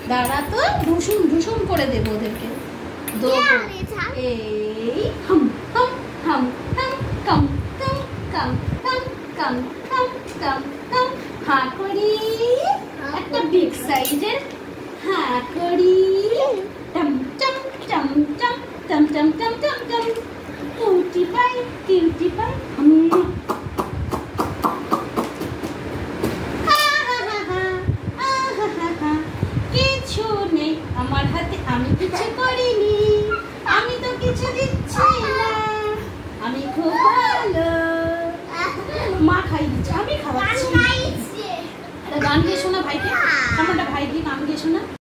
দাঁড়া তো, ঢুসুম ঢুসুম করে দেবো ওদেরকে। এই হাম হাম হাম হাম কাম কাম কাম কাম কাম কাম কাম কাম। হাঁ করি একটা বিগ সাইজের হাঁ করি। Tom Tom Tom Tom Tom Tom Tom Tom Tom. Cutie pie হাম। কিছু নেই আমার হাতে, আমি কিছু করিনি, আমি তো কিছু দিচ্ছি না, আমি খুব ভালো। মা খাই দিচ্ছে, আমি খাওয়াচ্ছি। গান গিয়ে শোনা ভাইকে, আমার ভাইকে গান গিয়ে শোনা।